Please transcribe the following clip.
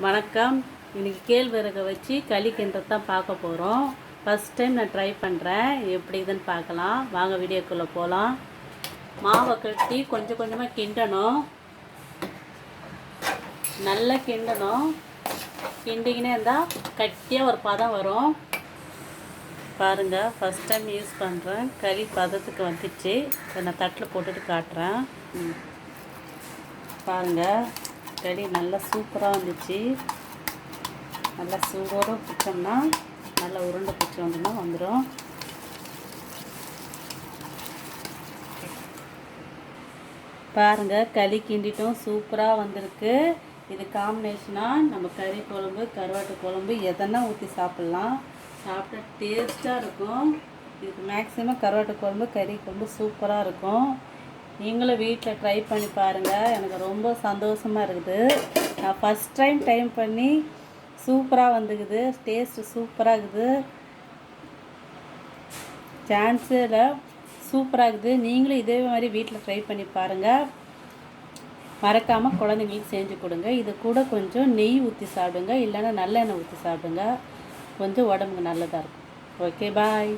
வணக்கம். இன்றைக்கி கேழ்வரகை வச்சு களி கிண்டுறது தான் பார்க்க போகிறோம். ஃபஸ்ட் டைம் நான் ட்ரை பண்ணுறேன். எப்படி இதுன்னு பார்க்கலாம். வாங்க வீடியோக்குள்ளே போகலாம். மாவை கட்டி கொஞ்சம் கொஞ்சமாக கிண்டணும். நல்லா கிண்டணும். கிண்டிக்கினே இருந்தால் கட்டியாக ஒரு பதம் வரும். பாருங்கள், ஃபஸ்ட் டைம் யூஸ் பண்ணுறேன். களி பதத்துக்கு வந்துடுச்சு. இப்போ நான் தட்டில் போட்டுட்டு காட்டுறேன். பாருங்கள், களி நல்லா சூப்பராக வந்துச்சு. நல்லா சூடோடு பிடிச்சோம்னா நல்லா உருண்டை பிடிச்சி வந்தோம்னா வந்துடும். பாருங்கள், களி கிண்டிட்டும் சூப்பராக வந்திருக்கு. இது காம்பினேஷனாக நம்ம கறி குழம்பு, கருவாட்டு குழம்பு எதனா ஊற்றி சாப்பிட்லாம். சாப்பிட்டா டேஸ்ட்டாக இருக்கும். இதுக்கு மேக்ஸிமம் கருவாட்டு குழம்பு, கறி குழம்பு சூப்பராக இருக்கும். நீங்களும் வீட்டில் ட்ரை பண்ணி பாருங்கள். எனக்கு ரொம்ப சந்தோஷமாக இருக்குது. நான் ஃபஸ்ட் டைம் பண்ணி சூப்பராக வந்துக்குது. டேஸ்ட்டு சூப்பராக இருக்குது. சான்ஸே இல்லை, சூப்பராக இருக்குது. நீங்களும் இதே மாதிரி வீட்டில் ட்ரை பண்ணி பாருங்கள். மறக்காமல் குழந்தைங்களுக்கு செஞ்சு கொடுங்க. இது கூட கொஞ்சம் நெய் ஊற்றி சாப்பிடுங்க, இல்லைன்னா நல்லெண்ணெய் ஊற்றி சாப்பிடுங்க. கொஞ்சம் உடம்புக்கு நல்லதாக இருக்கும். ஓகே, பாய்.